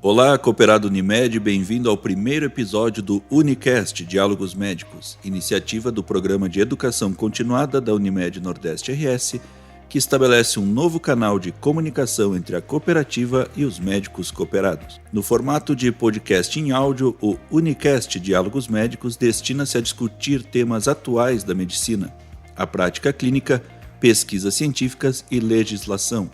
Olá, cooperado Unimed, bem-vindo ao primeiro episódio do Unicast Diálogos Médicos, iniciativa do Programa de Educação Continuada da Unimed Nordeste RS, que estabelece um novo canal de comunicação entre a cooperativa e os médicos cooperados. No formato de podcast em áudio, o Unicast Diálogos Médicos destina-se a discutir temas atuais da medicina, a prática clínica, pesquisas científicas e legislação,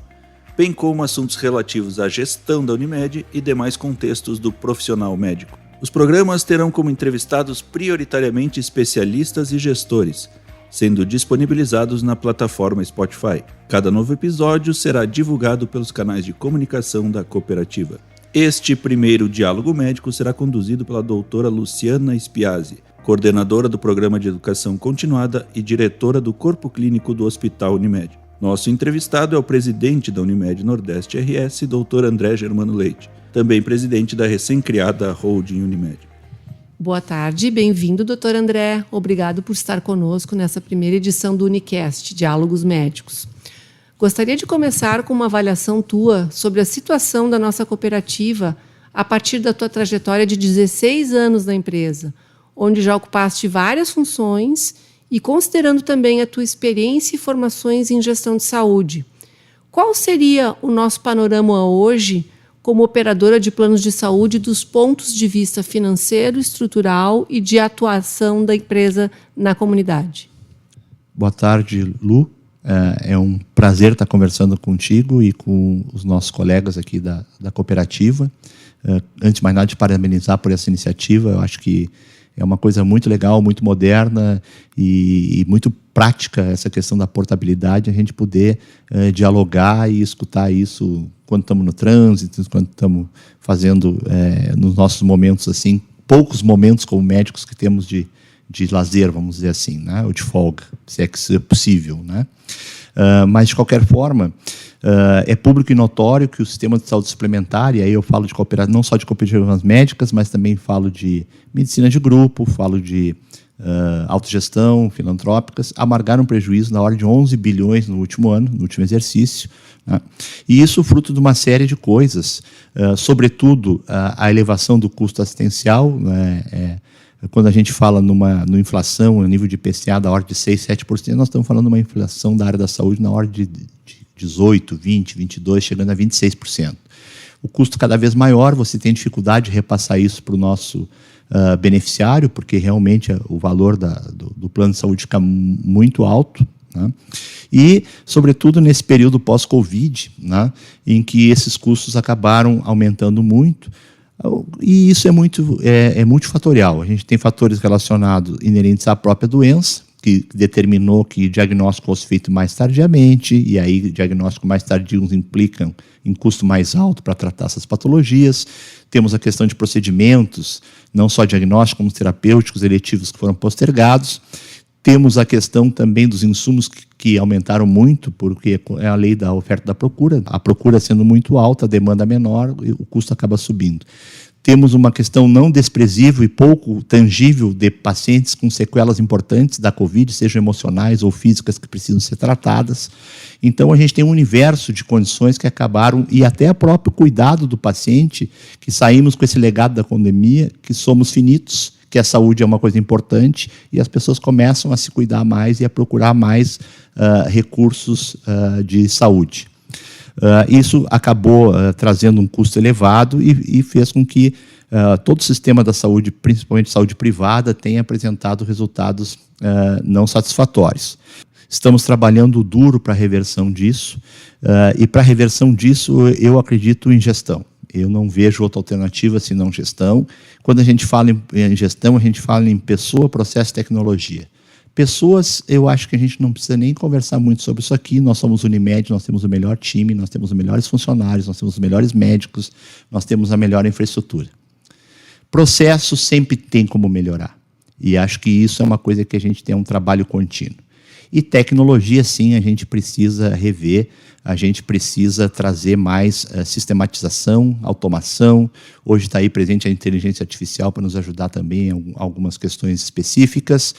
bem como assuntos relativos à gestão da Unimed e demais contextos do profissional médico. Os programas terão como entrevistados prioritariamente especialistas e gestores, sendo disponibilizados na plataforma Spotify. Cada novo episódio será divulgado pelos canais de comunicação da cooperativa. Este primeiro diálogo médico será conduzido pela doutora Luciana Spiazzi, coordenadora do Programa de Educação Continuada e diretora do Corpo Clínico do Hospital Unimed. Nosso entrevistado é o presidente da Unimed Nordeste RS, Dr. André Germano Leite, também presidente da recém-criada Holding Unimed. Boa tarde, bem-vindo, Dr. André. Obrigado por estar conosco nessa primeira edição do Unicast, Diálogos Médicos. Gostaria de começar com uma avaliação tua sobre a situação da nossa cooperativa a partir da tua trajetória de 16 anos na empresa, onde já ocupaste várias funções e considerando também a tua experiência e formações em gestão de saúde. Qual seria o nosso panorama hoje como operadora de planos de saúde dos pontos de vista financeiro, estrutural e de atuação da empresa na comunidade? Boa tarde, Lu. É um prazer estar conversando contigo e com os nossos colegas aqui da cooperativa. Antes de mais nada, de parabenizar por essa iniciativa. Eu acho que é uma coisa muito legal, muito moderna e muito prática essa questão da portabilidade, a gente poder dialogar e escutar isso quando estamos no trânsito, quando estamos fazendo nos nossos momentos assim, poucos momentos como médicos que temos de lazer, vamos dizer assim, né? Ou de folga, se é que isso é possível, né? Mas, de qualquer forma, é público e notório que o sistema de saúde suplementar, e aí eu falo de não só de cooperativas médicas, mas também falo de medicina de grupo, falo de autogestão, filantrópicas, amargaram prejuízo na ordem de 11 bilhões no último ano, no último exercício, né? E isso fruto de uma série de coisas, sobretudo a elevação do custo assistencial, né? Quando a gente fala numa inflação, no nível de IPCA da ordem de 6%, 7%, nós estamos falando de uma inflação da área da saúde na ordem de 18%, 20%, 22%, chegando a 26%. O custo cada vez maior, você tem dificuldade de repassar isso para o nosso beneficiário, porque realmente o valor do plano de saúde fica muito alto, né? E, sobretudo, nesse período pós-Covid, né, em que esses custos acabaram aumentando muito. E isso é multifatorial. A gente tem fatores relacionados inerentes à própria doença, que determinou que o diagnóstico fosse feito mais tardiamente, e aí diagnóstico mais tardios implicam em custo mais alto para tratar essas patologias. Temos a questão de procedimentos, não só diagnósticos, como terapêuticos, eletivos que foram postergados. Temos a questão também dos insumos que aumentaram muito, porque é a lei da oferta e da procura. A procura sendo muito alta, a demanda menor, e o custo acaba subindo. Temos uma questão não desprezível e pouco tangível de pacientes com sequelas importantes da Covid, sejam emocionais ou físicas, que precisam ser tratadas. Então, a gente tem um universo de condições que acabaram, e até o próprio cuidado do paciente, que saímos com esse legado da pandemia, que somos finitos, que a saúde é uma coisa importante, e as pessoas começam a se cuidar mais e a procurar mais recursos de saúde. Isso acabou trazendo um custo elevado e fez com que todo o sistema da saúde, principalmente saúde privada, tenha apresentado resultados não satisfatórios. Estamos trabalhando duro para a reversão disso, e para a reversão disso eu acredito em gestão. Eu não vejo outra alternativa senão gestão. Quando a gente fala em gestão, a gente fala em pessoa, processo e tecnologia. Pessoas, eu acho que a gente não precisa nem conversar muito sobre isso aqui. Nós somos Unimed, nós temos o melhor time, nós temos os melhores funcionários, nós temos os melhores médicos, nós temos a melhor infraestrutura. Processo sempre tem como melhorar. E acho que isso é uma coisa que a gente tem um trabalho contínuo. E tecnologia, sim, a gente precisa rever, a gente precisa trazer mais sistematização, automação. Hoje está aí presente a inteligência artificial para nos ajudar também em algumas questões específicas,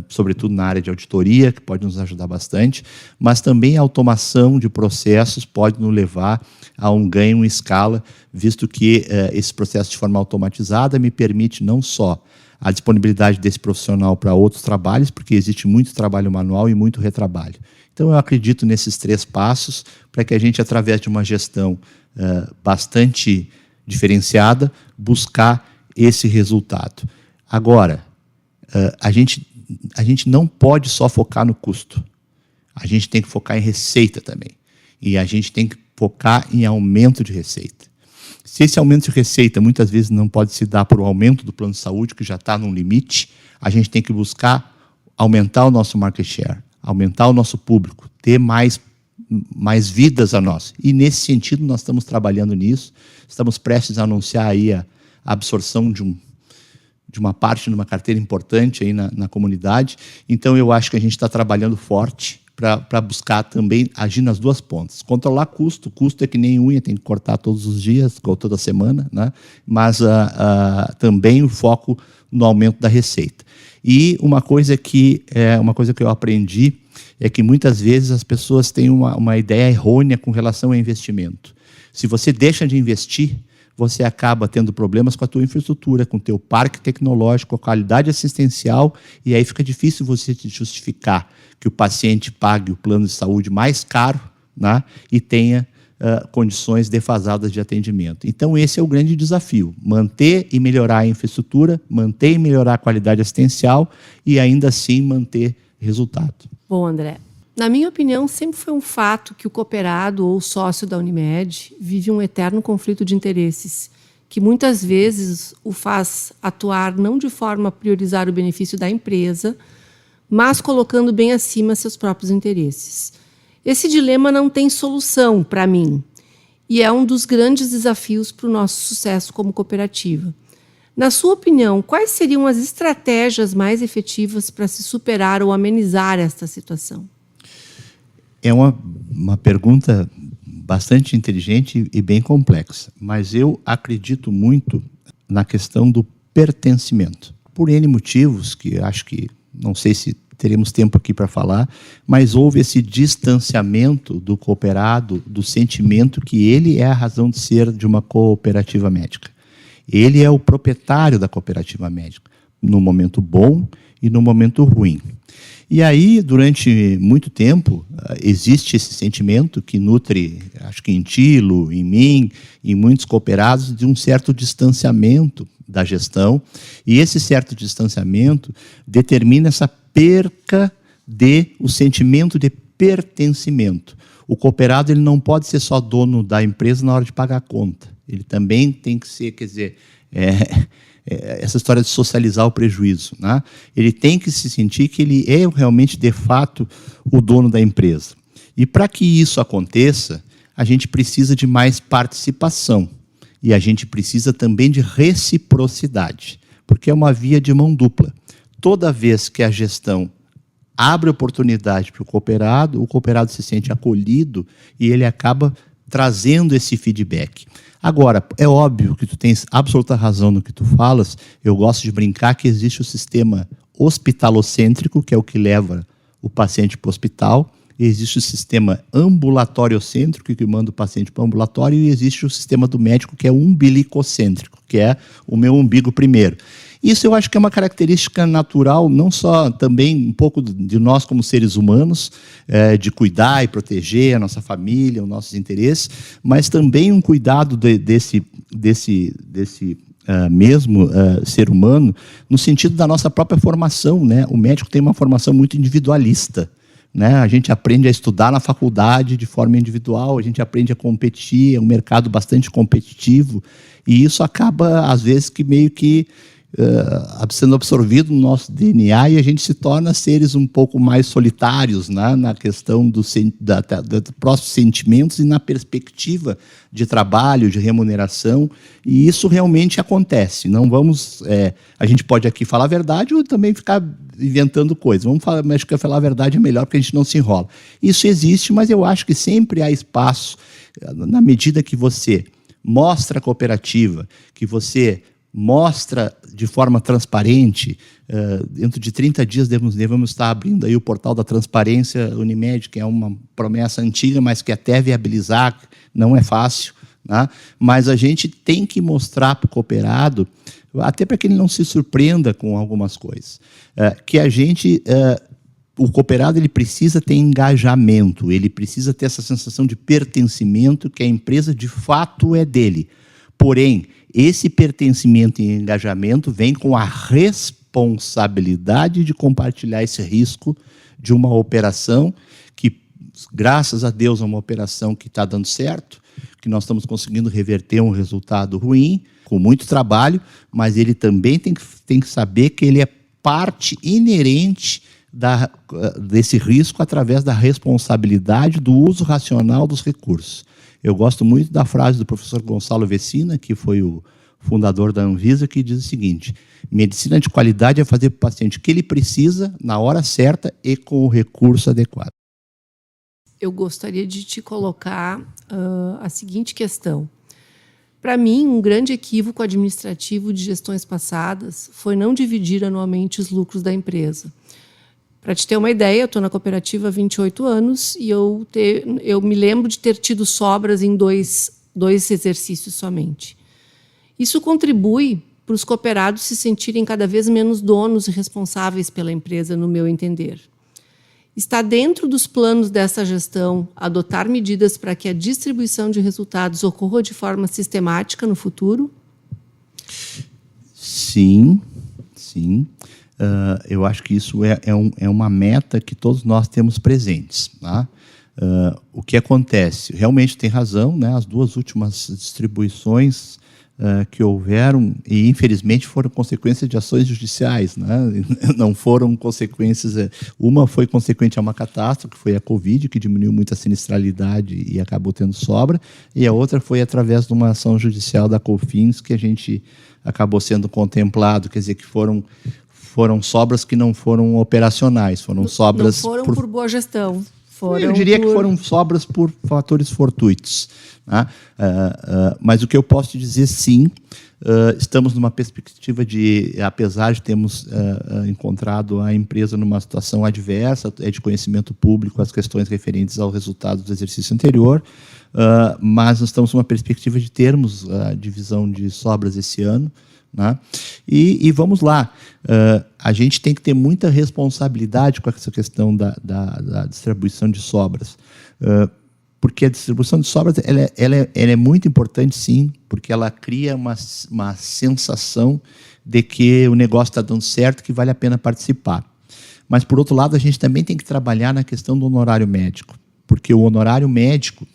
sobretudo na área de auditoria, que pode nos ajudar bastante, mas também a automação de processos pode nos levar a um ganho em escala, visto que esse processo de forma automatizada me permite não só a disponibilidade desse profissional para outros trabalhos, porque existe muito trabalho manual e muito retrabalho. Então, eu acredito nesses 3 passos para que a gente, através de uma gestão bastante diferenciada, buscar esse resultado. Agora, a gente não pode só focar no custo. A gente tem que focar em receita também. E a gente tem que focar em aumento de receita. Se esse aumento de receita muitas vezes não pode se dar por um aumento do plano de saúde, que já está num limite, a gente tem que buscar aumentar o nosso market share, aumentar o nosso público, ter mais vidas a nós. E, nesse sentido, nós estamos trabalhando nisso, estamos prestes a anunciar aí a absorção de uma parte de uma carteira importante aí na comunidade. Então, eu acho que a gente está trabalhando forte para buscar também agir nas 2 pontas. Controlar custo. Custo é que nem unha, tem que cortar todos os dias, ou toda semana, né? Mas também o foco no aumento da receita. E uma coisa que eu aprendi é que muitas vezes as pessoas têm uma ideia errônea com relação ao investimento. Se você deixa de investir, você acaba tendo problemas com a tua infraestrutura, com o teu parque tecnológico, com a qualidade assistencial, e aí fica difícil você te justificar que o paciente pague o plano de saúde mais caro, né, e tenha condições defasadas de atendimento. Então, esse é o grande desafio, manter e melhorar a infraestrutura, manter e melhorar a qualidade assistencial e, ainda assim, manter resultado. Bom, André, na minha opinião, sempre foi um fato que o cooperado ou sócio da Unimed vive um eterno conflito de interesses, que muitas vezes o faz atuar não de forma a priorizar o benefício da empresa, mas colocando bem acima seus próprios interesses. Esse dilema não tem solução para mim e é um dos grandes desafios para o nosso sucesso como cooperativa. Na sua opinião, quais seriam as estratégias mais efetivas para se superar ou amenizar esta situação? É uma pergunta bastante inteligente e bem complexa, mas eu acredito muito na questão do pertencimento. Por N motivos, que acho que não sei se teremos tempo aqui para falar, mas houve esse distanciamento do cooperado, do sentimento que ele é a razão de ser de uma cooperativa médica. Ele é o proprietário da cooperativa médica, no momento bom e no momento ruim. E aí, durante muito tempo, existe esse sentimento que nutre, acho que em ti, Lu, em mim, em muitos cooperados, de um certo distanciamento da gestão, e esse certo distanciamento determina essa perca o sentimento de pertencimento. O cooperado ele não pode ser só dono da empresa na hora de pagar a conta. Ele também tem que ser, quer dizer, essa história de socializar o prejuízo, né? Ele tem que se sentir que ele é realmente, de fato, o dono da empresa. E para que isso aconteça, a gente precisa de mais participação. E a gente precisa também de reciprocidade, porque é uma via de mão dupla. Toda vez que a gestão abre oportunidade para o cooperado se sente acolhido e ele acaba trazendo esse feedback. Agora, é óbvio que tu tens absoluta razão no que tu falas. Eu gosto de brincar que existe o sistema hospitalocêntrico, que é o que leva o paciente para o hospital, e existe o sistema ambulatório-cêntrico, que manda o paciente para o ambulatório, e existe o sistema do médico, que é umbilicocêntrico, que é o meu umbigo primeiro. Isso eu acho que é uma característica natural, não só também um pouco de nós como seres humanos, de cuidar e proteger a nossa família, os nossos interesses, mas também um cuidado desse mesmo ser humano, no sentido da nossa própria formação, né? O médico tem uma formação muito individualista, né? A gente aprende a estudar na faculdade de forma individual, a gente aprende a competir, é um mercado bastante competitivo, e isso acaba, às vezes, que meio que sendo absorvido no nosso DNA e a gente se torna seres um pouco mais solitários, né? Na questão dos próprios sentimentos e na perspectiva de trabalho, de remuneração, e isso realmente acontece. Não vamos, a gente pode aqui falar a verdade ou também ficar inventando coisas. Acho que falar a verdade é melhor porque a gente não se enrola. Isso existe, mas eu acho que sempre há espaço, na medida que você mostra a cooperativa, que você mostra de forma transparente. Dentro de 30 dias devemos estar abrindo aí o portal da transparência Unimed, que é uma promessa antiga, mas que até viabilizar não é fácil, né? Mas a gente tem que mostrar para o cooperado, até para que ele não se surpreenda com algumas coisas, que a gente... o cooperado ele precisa ter engajamento, ele precisa ter essa sensação de pertencimento, que a empresa de fato é dele. Porém, esse pertencimento e engajamento vem com a responsabilidade de compartilhar esse risco de uma operação que, graças a Deus, é uma operação que está dando certo, que nós estamos conseguindo reverter um resultado ruim, com muito trabalho, mas ele também tem que saber que ele é parte inerente desse risco através da responsabilidade do uso racional dos recursos. Eu gosto muito da frase do professor Gonçalo Vecina, que foi o fundador da Anvisa, que diz o seguinte: medicina de qualidade é fazer para o paciente o que ele precisa, na hora certa e com o recurso adequado. Eu gostaria de te colocar a seguinte questão. Para mim, um grande equívoco administrativo de gestões passadas foi não dividir anualmente os lucros da empresa. Para te ter uma ideia, eu estou na cooperativa há 28 anos e eu me lembro de ter tido sobras em dois exercícios somente. Isso contribui para os cooperados se sentirem cada vez menos donos e responsáveis pela empresa, no meu entender. Está dentro dos planos dessa gestão adotar medidas para que a distribuição de resultados ocorra de forma sistemática no futuro? Sim. Eu acho que isso é uma meta que todos nós temos presentes, tá? O que acontece? Realmente tem razão, né? As duas últimas distribuições que houveram, e infelizmente foram consequências de ações judiciais, né? Não foram consequências... Uma foi consequente a uma catástrofe, que foi a Covid, que diminuiu muito a sinistralidade e acabou tendo sobra, e a outra foi através de uma ação judicial da COFINS, que a gente acabou sendo contemplado, quer dizer, que foram sobras que não foram operacionais, foram sobras... Não foram por boa gestão. Eu diria que foram sobras por fatores fortuitos, né? Mas o que eu posso te dizer, sim, estamos numa perspectiva de, apesar de termos encontrado a empresa numa situação adversa, é de conhecimento público as questões referentes ao resultado do exercício anterior, mas nós estamos numa perspectiva de termos a divisão de sobras esse ano, né? E vamos lá, a gente tem que ter muita responsabilidade com essa questão da distribuição de sobras, porque a distribuição de sobras ela é muito importante, sim, porque ela cria uma sensação de que o negócio está dando certo, que vale a pena participar. Mas, por outro lado, a gente também tem que trabalhar na questão do honorário médico, porque o honorário médico,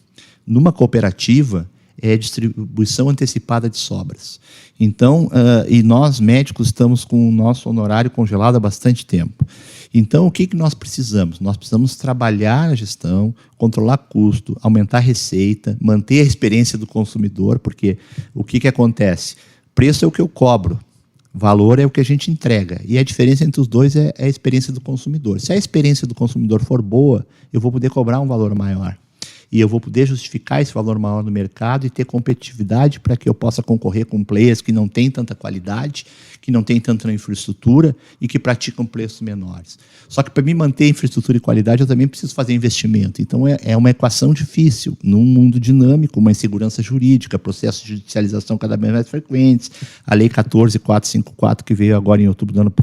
numa cooperativa, é distribuição antecipada de sobras. Então, e nós médicos estamos com o nosso honorário congelado há bastante tempo. Então, o que nós precisamos? Nós precisamos trabalhar a gestão, controlar custo, aumentar a receita, manter a experiência do consumidor, porque o que acontece? Preço é o que eu cobro, valor é o que a gente entrega. E a diferença entre os dois é a experiência do consumidor. Se a experiência do consumidor for boa, eu vou poder cobrar um valor maior. E eu vou poder justificar esse valor maior no mercado e ter competitividade para que eu possa concorrer com players que não têm tanta qualidade, que não têm tanta infraestrutura e que praticam preços menores. Só que para mim manter infraestrutura e qualidade, eu também preciso fazer investimento. Então, é uma equação difícil. Num mundo dinâmico, uma insegurança jurídica, processos de judicialização cada vez mais frequentes, a Lei 14.454, que veio agora em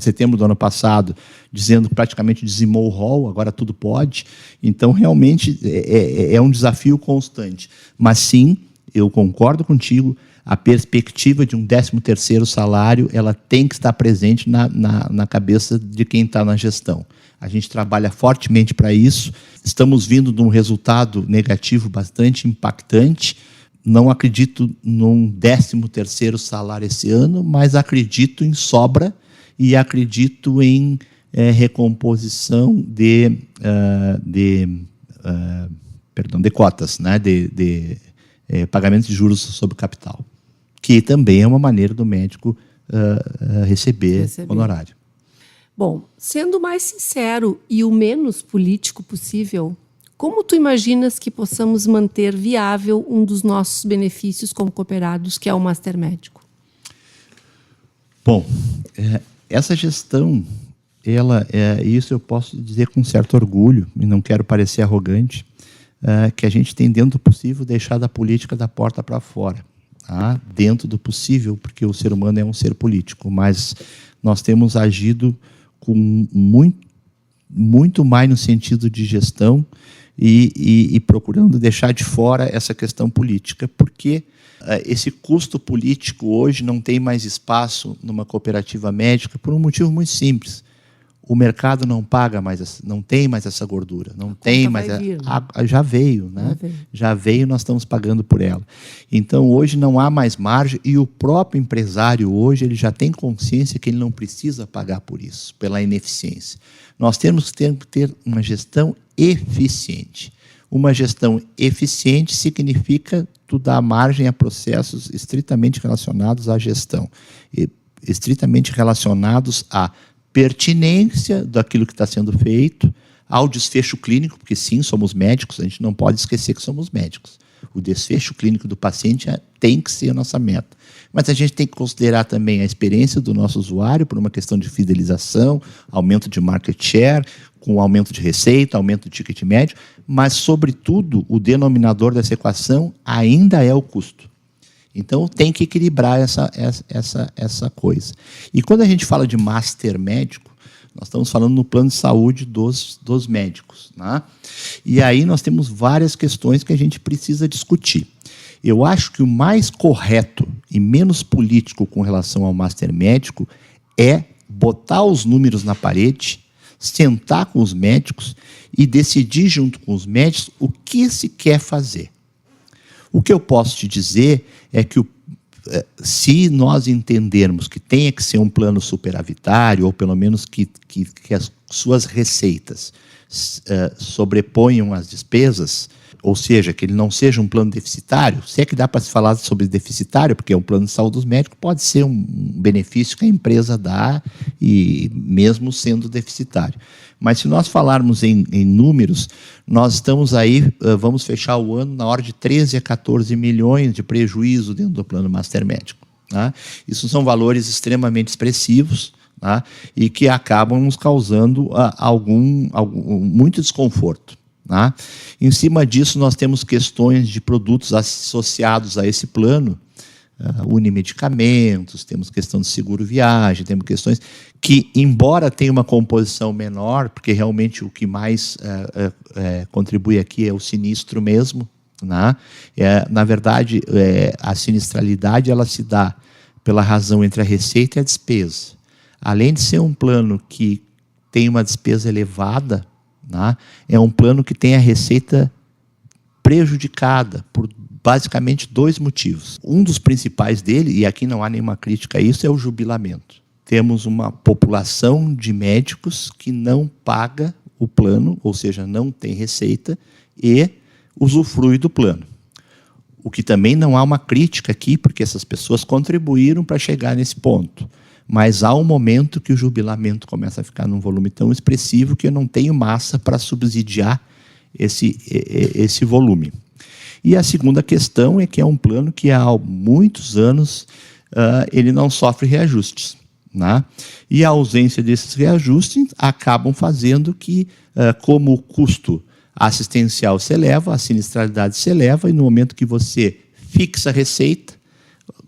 setembro do ano passado, dizendo que praticamente dizimou o rol, agora tudo pode. Então, realmente, é um desafio constante. Mas, sim, eu concordo contigo, a perspectiva de um 13º salário ela tem que estar presente na cabeça de quem está na gestão. A gente trabalha fortemente para isso. Estamos vindo de um resultado negativo bastante impactante. não acredito num 13º salário esse ano, mas acredito em sobra e acredito em recomposição de cotas, né, de pagamento de juros sobre capital, que também é uma maneira do médico receber honorário. Bom, sendo o mais sincero e o menos político possível, como tu imaginas que possamos manter viável um dos nossos benefícios como cooperados, que é o Master Médico? Bom, essa gestão, isso eu posso dizer com certo orgulho, e não quero parecer arrogante, que a gente tem, dentro do possível, deixado a política da porta para fora. Tá? Dentro do possível, porque o ser humano é um ser político, mas nós temos agido com muito mais no sentido de gestão e procurando deixar de fora essa questão política, porque esse custo político hoje não tem mais espaço numa cooperativa médica por um motivo muito simples. O mercado não paga mais, não tem mais essa gordura, não tem mais. Já veio, né? Já veio, nós estamos pagando por ela. Então hoje não há mais margem e o próprio empresário hoje ele já tem consciência que ele não precisa pagar por isso, pela ineficiência. Nós temos que ter uma gestão eficiente. Uma gestão eficiente significa tu dar margem a processos estritamente relacionados à gestão, estritamente relacionados à pertinência daquilo que está sendo feito, ao desfecho clínico, porque sim, somos médicos, a gente não pode esquecer que somos médicos. O desfecho clínico do paciente tem que ser a nossa meta. Mas a gente tem que considerar também a experiência do nosso usuário por uma questão de fidelização, aumento de market share, com aumento de receita, aumento do ticket médio, mas, sobretudo, o denominador dessa equação ainda é o custo. Então, tem que equilibrar essa coisa. E quando a gente fala de Master Médico, nós estamos falando no plano de saúde dos médicos. Né? E aí nós temos várias questões que a gente precisa discutir. Eu acho que o mais correto e menos político com relação ao Master Médico é botar os números na parede, sentar com os médicos e decidir junto com os médicos o que se quer fazer. O que eu posso te dizer é que se nós entendermos que tenha que ser um plano superavitário, ou pelo menos que as suas receitas sobreponham as despesas, ou seja, que ele não seja um plano deficitário, se é que dá para se falar sobre deficitário, porque um plano de saúde dos médicos pode ser um benefício que a empresa dá, e mesmo sendo deficitário. Mas se nós falarmos em números, nós estamos aí, vamos fechar o ano na ordem de 13 a 14 milhões de prejuízo dentro do plano Master Médico. Tá? Isso são valores extremamente expressivos, tá? E que acabam nos causando muito desconforto. Tá? Em cima disso, nós temos questões de produtos associados a esse plano, Unimedicamentos, temos questão de seguro viagem, temos questões que, embora tenha uma composição menor, porque realmente o que mais contribui aqui é o sinistro mesmo, né? Na verdade, a sinistralidade ela se dá pela razão entre a receita e a despesa. Além de ser um plano que tem uma despesa elevada, né? É um plano que tem a receita prejudicada por basicamente dois motivos. Um dos principais dele, e aqui não há nenhuma crítica a isso, é o jubilamento. Temos uma população de médicos que não paga o plano, ou seja, não tem receita, e usufrui do plano. O que também não há uma crítica aqui, porque essas pessoas contribuíram para chegar nesse ponto. Mas há um momento que o jubilamento começa a ficar num volume tão expressivo que eu não tenho massa para subsidiar esse volume. E a segunda questão é que é um plano que há muitos anos ele não sofre reajustes. Né? E a ausência desses reajustes acabam fazendo que, como o custo assistencial se eleva, a sinistralidade se eleva, e no momento que você fixa a receita,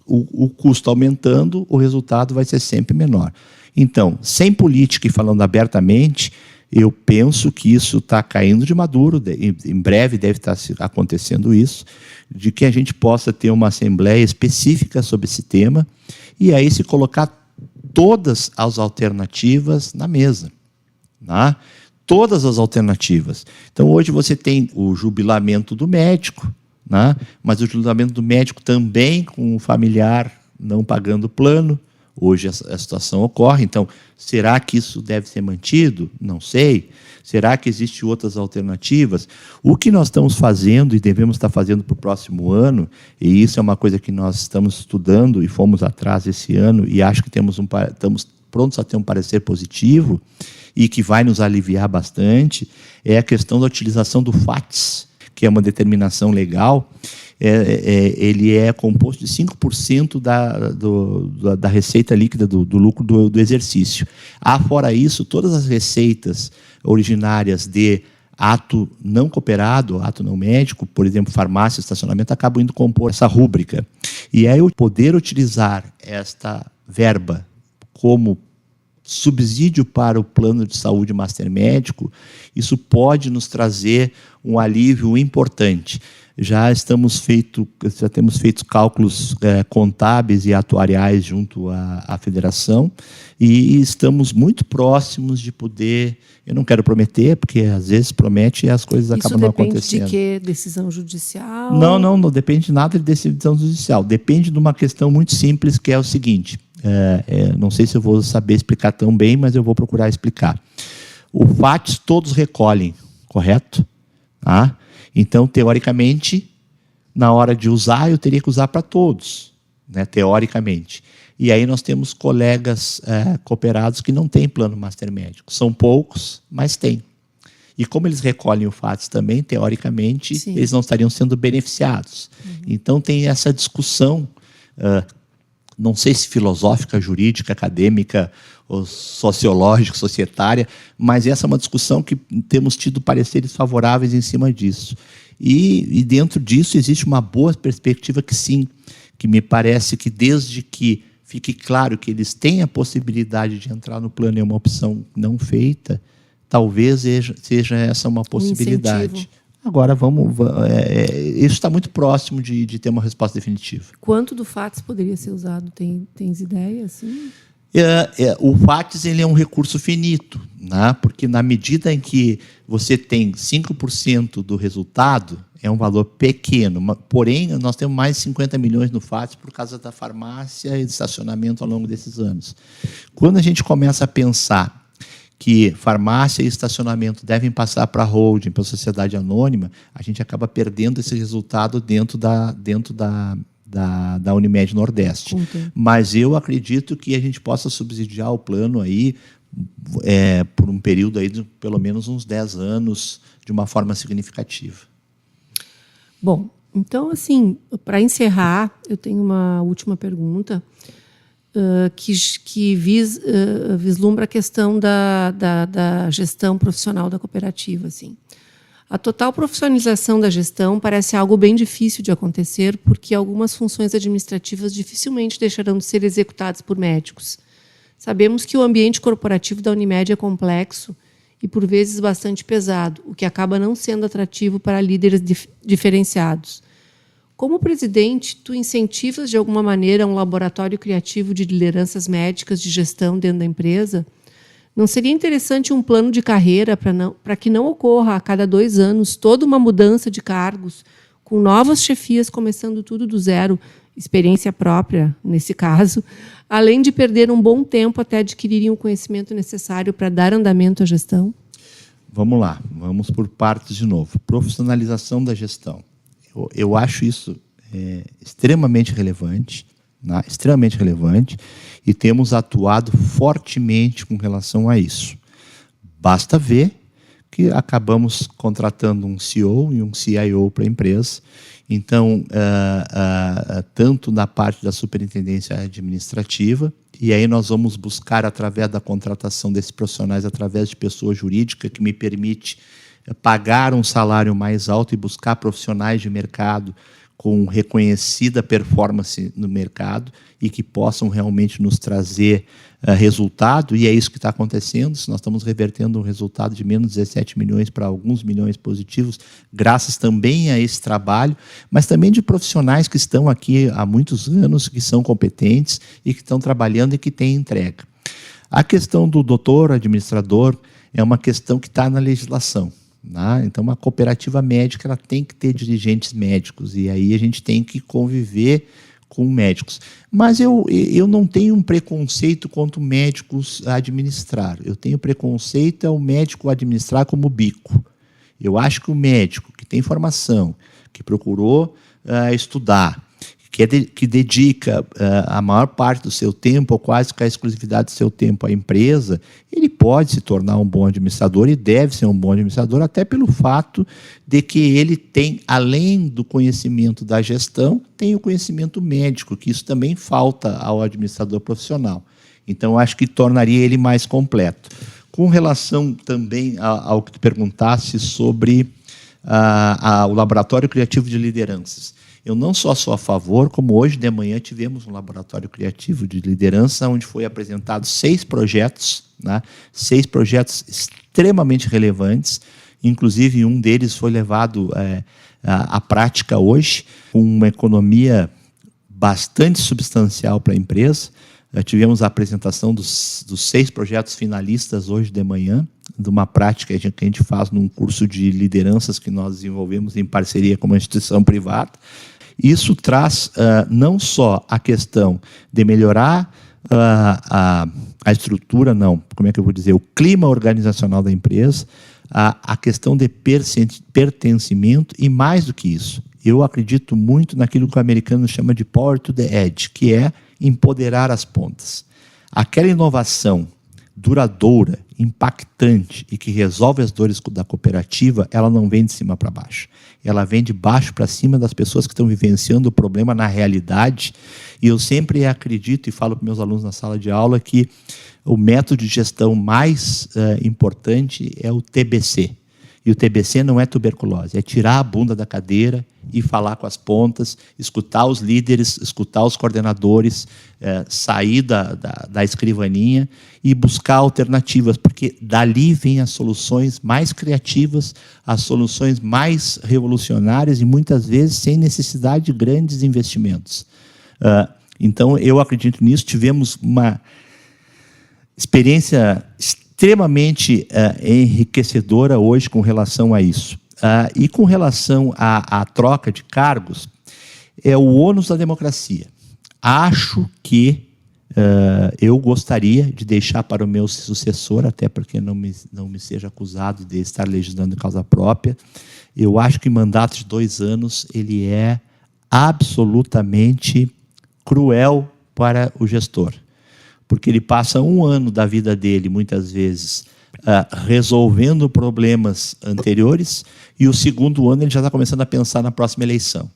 o custo aumentando, o resultado vai ser sempre menor. Então, sem política e falando abertamente, eu penso que isso está caindo de maduro, em breve deve estar acontecendo isso, de que a gente possa ter uma assembleia específica sobre esse tema, e aí se colocar todas as alternativas na mesa. Né? Todas as alternativas. Então, hoje você tem o jubilamento do médico, né? Mas o julgamento do médico também com o familiar não pagando o plano. Hoje a situação ocorre. Então, será que isso deve ser mantido? Não sei. Será que existem outras alternativas? O que nós estamos fazendo e devemos estar fazendo para o próximo ano, e isso é uma coisa que nós estamos estudando e fomos atrás esse ano, e acho que estamos prontos a ter um parecer positivo e que vai nos aliviar bastante, é a questão da utilização do FATS, que é uma determinação legal. Ele é composto de 5% da receita líquida do lucro do exercício. Fora isso, todas as receitas originárias de ato não cooperado, ato não médico, por exemplo, farmácia, estacionamento, acabam indo compor essa rúbrica. E aí eu poder utilizar esta verba como subsídio para o plano de saúde master médico, isso pode nos trazer um alívio importante. Já temos feito cálculos contábeis e atuariais junto à federação e estamos muito próximos de poder. Eu não quero prometer, porque às vezes promete e as coisas acabam não acontecendo. Isso depende de quê? Decisão judicial? Não depende de nada de decisão judicial. Depende de uma questão muito simples, que é o seguinte. Não sei se eu vou saber explicar tão bem, mas eu vou procurar explicar. O FATS todos recolhem, correto? Tá? Então, teoricamente, na hora de usar, eu teria que usar para todos, né? Teoricamente. E aí nós temos colegas cooperados que não têm plano master médico. São poucos, mas têm. E como eles recolhem o FATS também, teoricamente, sim, eles não estariam sendo beneficiados. Uhum. Então, tem essa discussão, não sei se filosófica, jurídica, acadêmica, ou sociológica, societária, mas essa é uma discussão que temos tido pareceres favoráveis em cima disso. E dentro disso existe uma boa perspectiva que sim, que me parece que desde que fique claro que eles têm a possibilidade de entrar no plano, é uma opção não feita, talvez seja essa uma possibilidade. Agora, isso está muito próximo de ter uma resposta definitiva. Quanto do FATS poderia ser usado? Tens ideia? Assim? O FATS ele é um recurso finito, né? Porque na medida em que você tem 5% do resultado, é um valor pequeno. Porém, nós temos mais de 50 milhões no FATS por causa da farmácia e do estacionamento ao longo desses anos. Quando a gente começa a pensar que farmácia e estacionamento devem passar para a holding, para a sociedade anônima, a gente acaba perdendo esse resultado dentro da Unimed Nordeste. Mas eu acredito que a gente possa subsidiar o plano aí por um período aí de pelo menos uns 10 anos de uma forma significativa. Bom, então, assim, para encerrar, eu tenho uma última pergunta que vislumbra a questão da gestão profissional da cooperativa. Assim. A total profissionalização da gestão parece algo bem difícil de acontecer, porque algumas funções administrativas dificilmente deixarão de ser executadas por médicos. Sabemos que o ambiente corporativo da Unimed é complexo e, por vezes, bastante pesado, o que acaba não sendo atrativo para líderes diferenciados. Como presidente, tu incentivas de alguma maneira um laboratório criativo de lideranças médicas de gestão dentro da empresa? Não seria interessante um plano de carreira para que não ocorra a cada 2 anos toda uma mudança de cargos, com novas chefias começando tudo do zero, experiência própria, nesse caso, além de perder um bom tempo até adquirirem o conhecimento necessário para dar andamento à gestão? Vamos lá, vamos por partes de novo. Profissionalização da gestão. Eu acho isso extremamente relevante, né? Extremamente relevante, e temos atuado fortemente com relação a isso. Basta ver que acabamos contratando um CEO e um CIO para a empresa. Então, tanto na parte da superintendência administrativa, e aí nós vamos buscar, através da contratação desses profissionais, através de pessoa jurídica, que me permite pagar um salário mais alto e buscar profissionais de mercado com reconhecida performance no mercado e que possam realmente nos trazer resultado, e é isso que está acontecendo. Nós estamos revertendo um resultado de menos 17 milhões para alguns milhões positivos, graças também a esse trabalho, mas também de profissionais que estão aqui há muitos anos, que são competentes e que estão trabalhando e que têm entrega. A questão do doutor administrador é uma questão que está na legislação. né? Então, uma cooperativa médica ela tem que ter dirigentes médicos, e aí a gente tem que conviver com médicos. Mas eu não tenho um preconceito contra médicos a administrar. Eu tenho preconceito ao médico administrar como bico. Eu acho que o médico que tem formação, que procurou estudar, que dedica a maior parte do seu tempo, ou quase que a exclusividade do seu tempo à empresa, ele pode se tornar um bom administrador e deve ser um bom administrador, até pelo fato de que ele tem, além do conhecimento da gestão, tem o conhecimento médico, que isso também falta ao administrador profissional. Então, eu acho que tornaria ele mais completo. Com relação também ao que tu perguntasse sobre o Laboratório Criativo de Lideranças, eu não só sou a favor, como hoje de manhã tivemos um laboratório criativo de liderança, onde foi apresentado 6 projetos, né? 6 projetos extremamente relevantes, inclusive um deles foi levado à prática hoje, com uma economia bastante substancial para a empresa. Tivemos a apresentação dos 6 projetos finalistas hoje de manhã, de uma prática que a gente faz num curso de lideranças que nós desenvolvemos em parceria com uma instituição privada. Isso traz não só a questão de melhorar a estrutura, o clima organizacional da empresa, a questão de pertencimento, e mais do que isso, eu acredito muito naquilo que o americano chama de power to the edge, que é empoderar as pontas. Aquela inovação duradoura, impactante e que resolve as dores da cooperativa, ela não vem de cima para baixo. Ela vem de baixo para cima das pessoas que estão vivenciando o problema na realidade. E eu sempre acredito e falo para meus alunos na sala de aula que o método de gestão mais importante é o TBC. E o TBC não é tuberculose, é tirar a bunda da cadeira e falar com as pontas, escutar os líderes, escutar os coordenadores, sair da escrivaninha e buscar alternativas, porque dali vêm as soluções mais criativas, as soluções mais revolucionárias e muitas vezes sem necessidade de grandes investimentos. Então, eu acredito nisso. Tivemos uma experiência extremamente enriquecedora hoje com relação a isso. E com relação à troca de cargos, é o ônus da democracia. Acho que eu gostaria de deixar para o meu sucessor, até porque não me seja acusado de estar legislando em causa própria, eu acho que o mandato de 2 anos ele é absolutamente cruel para o gestor. Porque ele passa 1 ano da vida dele, muitas vezes, resolvendo problemas anteriores, e o 2º ano ele já está começando a pensar na próxima eleição.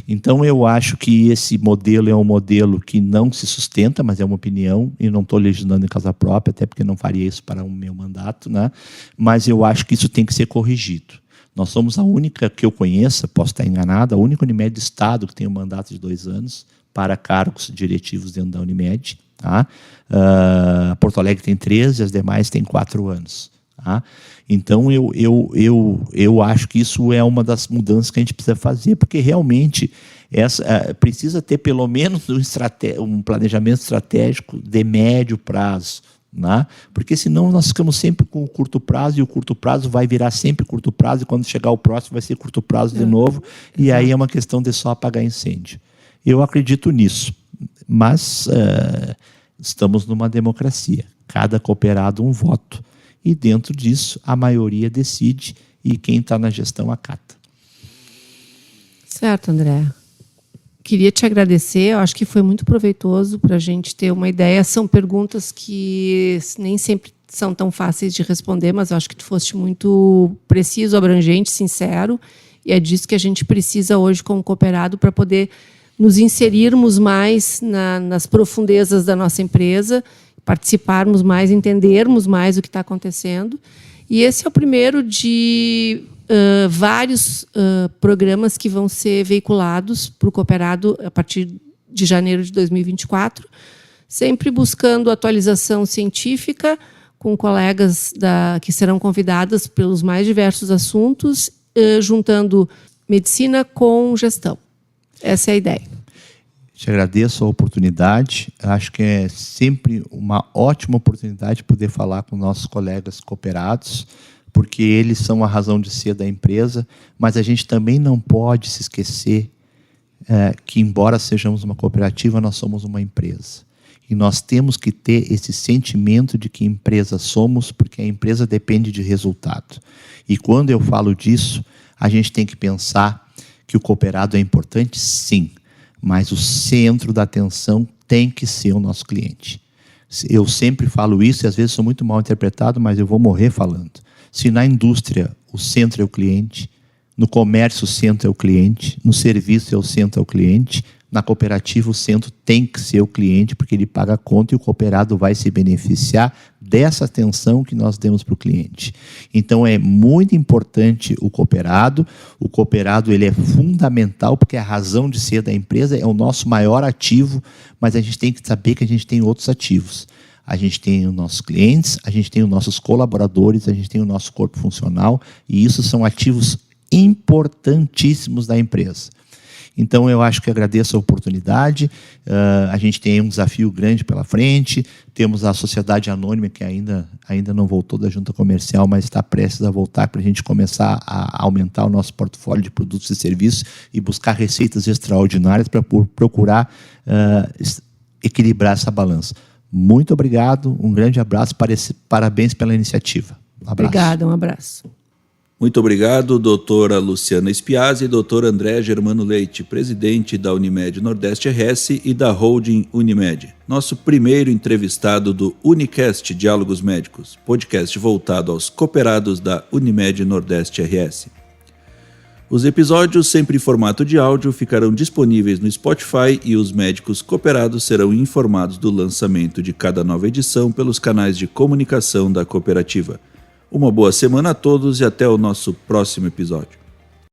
Então, eu acho que esse modelo é um modelo que não se sustenta, mas é uma opinião, e não estou legislando em causa própria, até porque não faria isso para o meu mandato, né? Mas eu acho que isso tem que ser corrigido. Nós somos a única que eu conheça, posso estar enganado, a única Unimed do Estado que tem um mandato de 2 anos para cargos diretivos dentro da Unimed. Tá? Porto Alegre tem 13, as demais têm 4 anos. Tá? Então, eu acho que isso é uma das mudanças que a gente precisa fazer, porque realmente precisa ter pelo menos um planejamento estratégico de médio prazo. Né? Porque senão nós ficamos sempre com o curto prazo, e o curto prazo vai virar sempre curto prazo, e quando chegar o próximo vai ser curto prazo de novo, e aí é uma questão de só apagar incêndio. Eu acredito nisso, mas estamos numa democracia. Cada cooperado um voto. E dentro disso, a maioria decide e quem está na gestão acata. Certo, André. Queria te agradecer. Eu acho que foi muito proveitoso para a gente ter uma ideia. São perguntas que nem sempre são tão fáceis de responder, mas eu acho que tu foste muito preciso, abrangente, sincero. E é disso que a gente precisa hoje como cooperado para poder nos inserirmos mais nas profundezas da nossa empresa, participarmos mais, entendermos mais o que está acontecendo. E esse é o primeiro de vários programas que vão ser veiculados para o cooperado a partir de janeiro de 2024, sempre buscando atualização científica com colegas que serão convidadas pelos mais diversos assuntos, juntando medicina com gestão. Essa é a ideia. Te agradeço a oportunidade. Acho que é sempre uma ótima oportunidade poder falar com nossos colegas cooperados, porque eles são a razão de ser da empresa, mas a gente também não pode se esquecer que, embora sejamos uma cooperativa, nós somos uma empresa. E nós temos que ter esse sentimento de que empresa somos, porque a empresa depende de resultado. E quando eu falo disso, a gente tem que pensar que o cooperado é importante, sim, mas o centro da atenção tem que ser o nosso cliente. Eu sempre falo isso e às vezes sou muito mal interpretado, mas eu vou morrer falando. Se na indústria o centro é o cliente, no comércio o centro é o cliente, no serviço o centro é o cliente, na cooperativa o centro tem que ser o cliente, porque ele paga a conta e o cooperado vai se beneficiar dessa atenção que nós demos para o cliente. Então é muito importante o cooperado ele é fundamental, porque a razão de ser da empresa é o nosso maior ativo, mas a gente tem que saber que a gente tem outros ativos. A gente tem os nossos clientes, a gente tem os nossos colaboradores, a gente tem o nosso corpo funcional, e isso são ativos importantíssimos da empresa. Então, eu acho que agradeço a oportunidade. A gente tem um desafio grande pela frente. Temos a Sociedade Anônima, que ainda não voltou da junta comercial, mas está prestes a voltar para a gente começar a aumentar o nosso portfólio de produtos e serviços e buscar receitas extraordinárias para procurar equilibrar essa balança. Muito obrigado, um grande abraço, parabéns pela iniciativa. Um abraço. Obrigada, um abraço. Muito obrigado, doutora Luciana Spiazzi e doutor André Germano Leite, presidente da Unimed Nordeste RS e da Holding Unimed. Nosso primeiro entrevistado do Unicast Diálogos Médicos, podcast voltado aos cooperados da Unimed Nordeste RS. Os episódios, sempre em formato de áudio, ficarão disponíveis no Spotify e os médicos cooperados serão informados do lançamento de cada nova edição pelos canais de comunicação da cooperativa. Uma boa semana a todos e até o nosso próximo episódio.